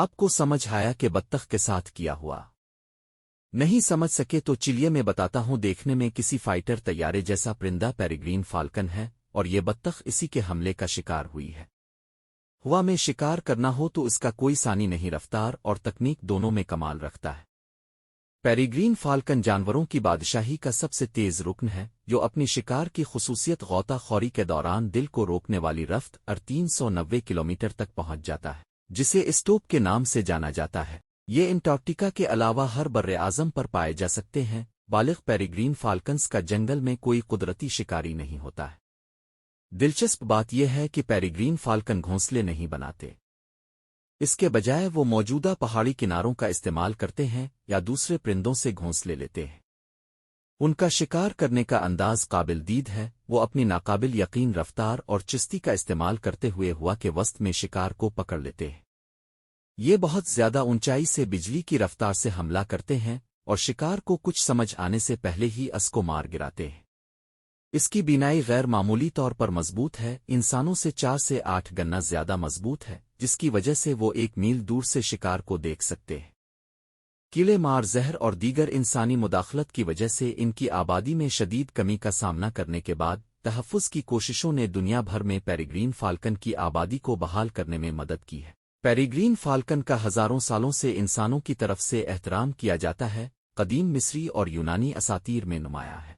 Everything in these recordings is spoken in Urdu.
آپ کو سمجھ آیا کہ بطخ کے ساتھ کیا ہوا؟ نہیں سمجھ سکے تو چلیے میں بتاتا ہوں۔ دیکھنے میں کسی فائٹر طیارے جیسا پرندہ پیریگرین فالکن ہے، اور یہ بطخ اسی کے حملے کا شکار ہوئی ہے۔ ہوا میں شکار کرنا ہو تو اس کا کوئی ثانی نہیں، رفتار اور تکنیک دونوں میں کمال رکھتا ہے۔ پیریگرین فالکن جانوروں کی بادشاہی کا سب سے تیز رکن ہے، جو اپنی شکار کی خصوصیت غوطہ خوری کے دوران دل کو روکنے والی رفتار 390 کلومیٹر تک پہنچ جاتا ہے، جسے اسٹوپ کے نام سے جانا جاتا ہے۔ یہ انٹارکٹیکا کے علاوہ ہر براعظم پر پائے جا سکتے ہیں۔ بالغ پیریگرین فالکنز کا جنگل میں کوئی قدرتی شکاری نہیں ہوتا ہے۔ دلچسپ بات یہ ہے کہ پیریگرین فالکن گھونسلے نہیں بناتے، اس کے بجائے وہ موجودہ پہاڑی کناروں کا استعمال کرتے ہیں یا دوسرے پرندوں سے گھونسلے لیتے ہیں۔ ان کا شکار کرنے کا انداز قابل دید ہے، وہ اپنی ناقابل یقین رفتار اور چستی کا استعمال کرتے ہوئے ہوا کے وسط میں شکار کو پکڑ لیتے ہیں۔ یہ بہت زیادہ اونچائی سے بجلی کی رفتار سے حملہ کرتے ہیں اور شکار کو کچھ سمجھ آنے سے پہلے ہی اس کو مار گراتے ہیں۔ اس کی بینائی غیر معمولی طور پر مضبوط ہے، انسانوں سے 4 سے 8 گنا زیادہ مضبوط ہے، جس کی وجہ سے وہ 1 میل دور سے شکار کو دیکھ سکتے ہیں۔ کیڑے مار زہر اور دیگر انسانی مداخلت کی وجہ سے ان کی آبادی میں شدید کمی کا سامنا کرنے کے بعد تحفظ کی کوششوں نے دنیا بھر میں پیریگرین فالکن کی آبادی کو بحال کرنے میں مدد کی ہے۔ پیریگرین فالکن کا ہزاروں سالوں سے انسانوں کی طرف سے احترام کیا جاتا ہے، قدیم مصری اور یونانی اساطیر میں نمایاں ہے۔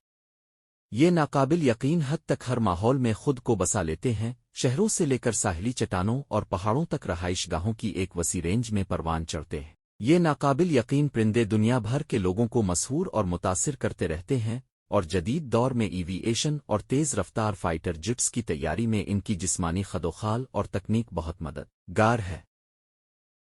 یہ ناقابل یقین حد تک ہر ماحول میں خود کو بسا لیتے ہیں، شہروں سے لے کر ساحلی چٹانوں اور پہاڑوں تک رہائش گاہوں کی ایک وسیع رینج میں پروان چڑھتے ہیں۔ یہ ناقابل یقین پرندے دنیا بھر کے لوگوں کو مسحور اور متاثر کرتے رہتے ہیں، اور جدید دور میں ایوییشن اور تیز رفتار فائٹر جیٹس کی تیاری میں ان کی جسمانی خدوخال اور تکنیک بہت مددگار ہے۔